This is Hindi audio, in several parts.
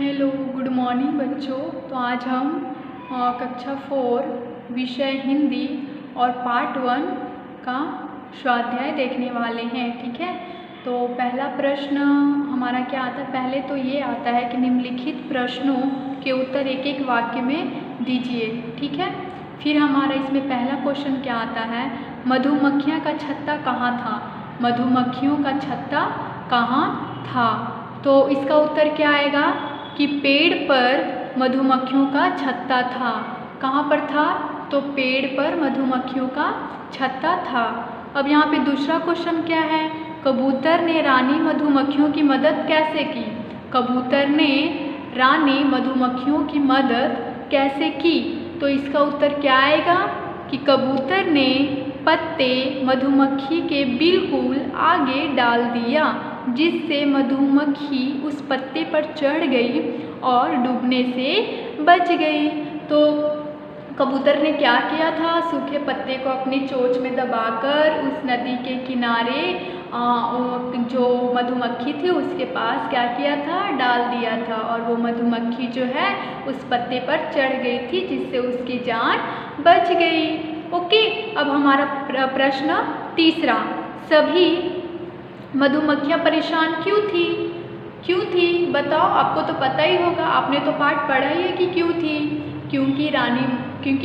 हेलो, गुड मॉर्निंग बच्चों। तो आज हम कक्षा 4 विषय हिंदी और पार्ट 1 का स्वाध्याय देखने वाले हैं। ठीक है, तो पहला प्रश्न हमारा क्या आता है? पहले तो ये आता है कि निम्नलिखित प्रश्नों के उत्तर एक एक वाक्य में दीजिए। ठीक है, फिर हमारा इसमें पहला क्वेश्चन क्या आता है? मधुमक्खियाँ का छत्ता कहाँ था? मधुमक्खियों का छत्ता कहाँ था? तो इसका उत्तर क्या आएगा कि पेड़ पर मधुमक्खियों का छत्ता था। कहाँ पर था? तो पेड़ पर मधुमक्खियों का छत्ता था। अब यहाँ पे दूसरा क्वेश्चन क्या है? कबूतर ने रानी मधुमक्खियों की मदद कैसे की? कबूतर ने रानी मधुमक्खियों की मदद कैसे की? तो इसका उत्तर क्या आएगा कि कबूतर ने पत्ते मधुमक्खी के बिल्कुल आगे डाल दिया, जिससे मधुमक्खी उस पत्ते पर चढ़ गई और डूबने से बच गई। तो कबूतर ने क्या किया था? सूखे पत्ते को अपनी चोंच में दबाकर उस नदी के किनारे जो मधुमक्खी थी उसके पास क्या किया था? डाल दिया था, और वो मधुमक्खी जो है उस पत्ते पर चढ़ गई थी, जिससे उसकी जान बच गई। ओके, अब हमारा प्रश्न तीसरा, सभी मधुमक्खियाँ परेशान क्यों थी? क्यों थी? बताओ, आपको तो पता ही होगा, आपने तो पाठ पढ़ा ही है कि क्यों थी। क्योंकि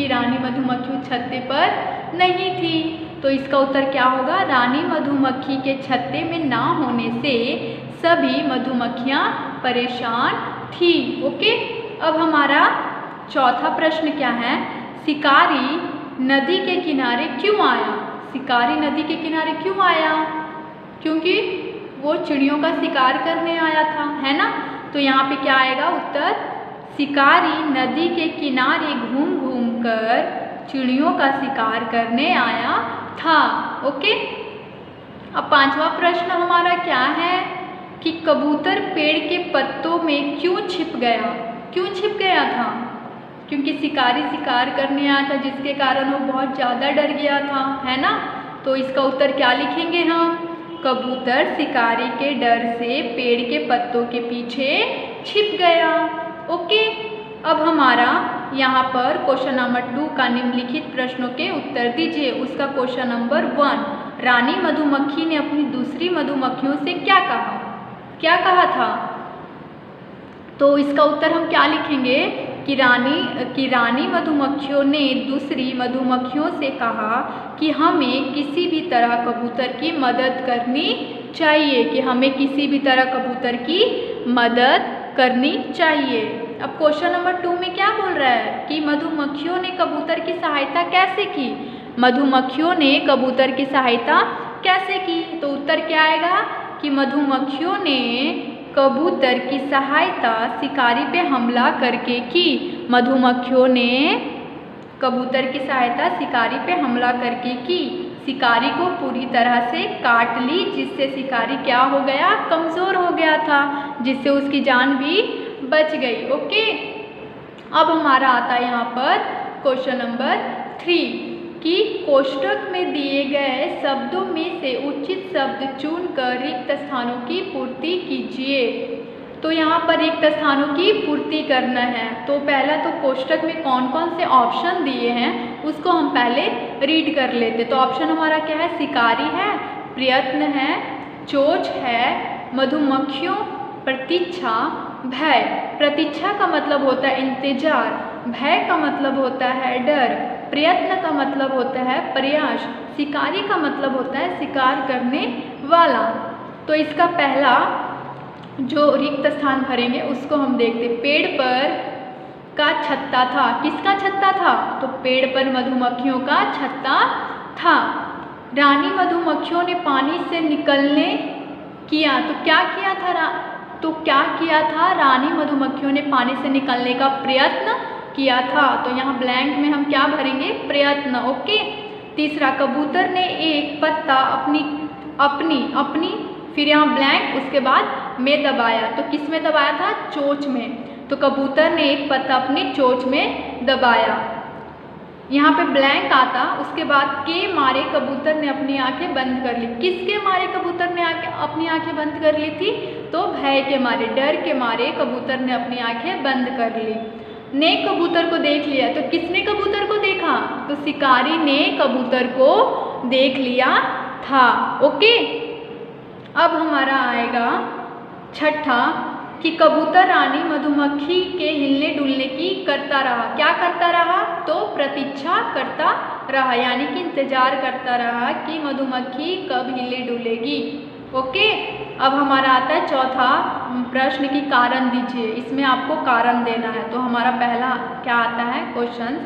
रानी मधुमक्खी छत्ते पर नहीं थी। तो इसका उत्तर क्या होगा? रानी मधुमक्खी के छत्ते में ना होने से सभी मधुमक्खियाँ परेशान थी। ओके, अब हमारा चौथा प्रश्न क्या है? शिकारी नदी के किनारे क्यों आया? शिकारी नदी के किनारे क्यों आया? क्योंकि वो चिड़ियों का शिकार करने आया था, है ना। तो यहाँ पे क्या आएगा उत्तर? शिकारी नदी के किनारे घूम घूम कर चिड़ियों का शिकार करने आया था। ओके, अब पांचवा प्रश्न हमारा क्या है कि कबूतर पेड़ के पत्तों में क्यों छिप गया? क्यों छिप गया था? क्योंकि शिकारी शिकार करने आया था, जिसके कारण वो बहुत ज़्यादा डर गया था, है ना। तो इसका उत्तर क्या लिखेंगे हम? कबूतर शिकारी के डर से पेड़ के पत्तों के पीछे छिप गया। ओके, अब हमारा यहाँ पर क्वेश्चन नंबर 2 का निम्नलिखित प्रश्नों के उत्तर दीजिए। उसका क्वेश्चन नंबर 1, रानी मधुमक्खी ने अपनी दूसरी मधुमक्खियों से क्या कहा? क्या कहा था? तो इसका उत्तर हम क्या लिखेंगे कि रानी मधुमक्खियों ने दूसरी मधुमक्खियों से कहा कि हमें किसी भी तरह कबूतर की मदद करनी चाहिए, कि हमें किसी भी तरह कबूतर की मदद करनी चाहिए। अब क्वेश्चन नंबर 2 में क्या बोल रहा है कि मधुमक्खियों ने कबूतर की सहायता कैसे की? मधुमक्खियों ने कबूतर की सहायता कैसे की? तो उत्तर क्या आएगा कि मधुमक्खियों ने कबूतर की सहायता शिकारी पे हमला करके की। मधुमक्खियों ने कबूतर की सहायता शिकारी पे हमला करके की। शिकारी को पूरी तरह से काट ली, जिससे शिकारी क्या हो गया? कमज़ोर हो गया था, जिससे उसकी जान भी बच गई। ओके, अब हमारा आता है यहाँ पर क्वेश्चन नंबर 3 कि कोष्ठक में दिए गए शब्दों में से उचित शब्द चुनकर रिक्त स्थानों की पूर्ति कीजिए। तो यहाँ पर रिक्त स्थानों की पूर्ति करना है। तो पहला तो कोष्ठक में कौन कौन से ऑप्शन दिए हैं उसको हम पहले रीड कर लेते। तो ऑप्शन हमारा क्या है? शिकारी है, प्रयत्न है, चोंच है, मधुमक्खियों, प्रतीक्षा, भय। प्रतीक्षा का मतलब होता है इंतजार, भय का मतलब होता है डर, प्रयत्न का मतलब होता है प्रयास, शिकारी का मतलब होता है शिकार करने वाला। तो इसका पहला जो रिक्त स्थान भरेंगे उसको हम देखते। पेड़ पर का छत्ता था। किसका छत्ता था? तो पेड़ पर मधुमक्खियों का छत्ता था। रानी मधुमक्खियों ने पानी से निकलने किया। तो क्या किया था? रानी मधुमक्खियों ने पानी से निकलने का प्रयत्न किया था। तो यहाँ ब्लैंक में हम क्या भरेंगे? प्रयत्न। ओके, तीसरा, कबूतर ने एक पत्ता अपनी फिर यहाँ ब्लैंक, उसके बाद में दबाया। तो किस में दबाया था? चोंच में। तो कबूतर ने एक पत्ता अपनी चोंच में दबाया। यहाँ पे ब्लैंक आता, उसके बाद के मारे कबूतर ने अपनी आंखें बंद कर ली। किसके मारे कबूतर ने अपनी आंखें बंद कर ली थी? तो भय के मारे, डर के मारे कबूतर ने अपनी आंखें बंद कर ली। ने कबूतर को देख लिया, तो किसने कबूतर को देखा? तो शिकारी ने कबूतर को देख लिया था। ओके, अब हमारा आएगा छठा कि कबूतर रानी मधुमक्खी के हिलने डुलने की करता रहा। क्या करता रहा? तो प्रतीक्षा करता रहा, यानी कि इंतजार करता रहा कि मधुमक्खी कब हिले डुलेगी। ओके, अब हमारा आता है चौथा प्रश्न की कारण दीजिए। इसमें आपको कारण देना है। तो हमारा पहला क्या आता है क्वेश्चन,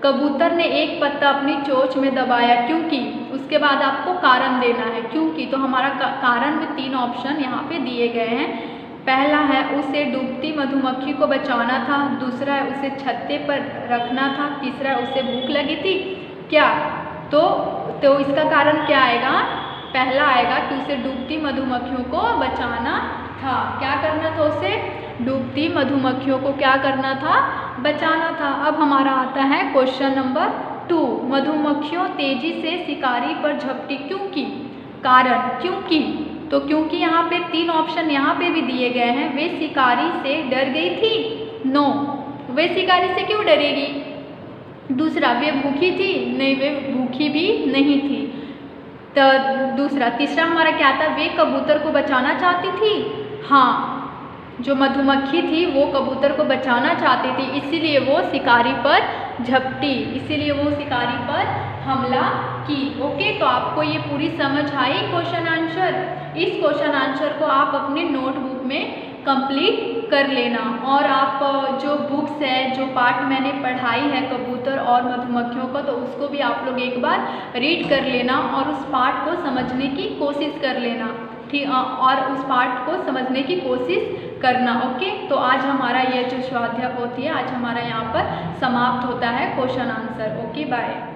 कबूतर ने एक पत्ता अपनी चोंच में दबाया क्योंकि। उसके बाद आपको कारण देना है क्योंकि। तो हमारा कारण में 3 ऑप्शन यहाँ पे दिए गए हैं। पहला है उसे डूबती मधुमक्खी को बचाना था, दूसरा है उसे छत्ते पर रखना था, तीसरा है उसे भूख लगी थी क्या। तो इसका कारण क्या आएगा? पहला आएगा कि उसे डूबती मधुमक्खियों को बचाना था। क्या करना था उसे? डूबती मधुमक्खियों को क्या करना था? बचाना था। अब हमारा आता है क्वेश्चन नंबर 2, मधुमक्खियों तेजी से शिकारी पर झपटी क्योंकि। कारण क्योंकि, तो क्योंकि यहाँ पे 3 ऑप्शन यहाँ पे भी दिए गए हैं। वे शिकारी से डर गई थी? नो, वे शिकारी से क्यों डरेगी? दूसरा, वे भूखी थी? नहीं, वे भूखी भी नहीं थी। तो दूसरा, तीसरा हमारा क्या था? वे कबूतर को बचाना चाहती थी। हाँ, जो मधुमक्खी थी वो कबूतर को बचाना चाहती थी, इसीलिए वो शिकारी पर झपटी, इसीलिए वो शिकारी पर हमला की। ओके, तो आपको ये पूरी समझ आई क्वेश्चन आंसर। इस क्वेश्चन आंसर को आप अपने नोटबुक में कंप्लीट कर लेना। और आप जो बुक्स है, जो पार्ट मैंने पढ़ाई है कबूतर और मधुमक्खियों का, तो उसको भी आप लोग एक बार रीड कर लेना और उस पार्ट को समझने की कोशिश कर लेना। ठीक, और उस पार्ट को समझने की कोशिश करना। ओके, तो आज हमारा ये जो स्वाध्याय होती है, आज हमारा यहाँ पर समाप्त होता है क्वेश्चन आंसर। Okay, bye.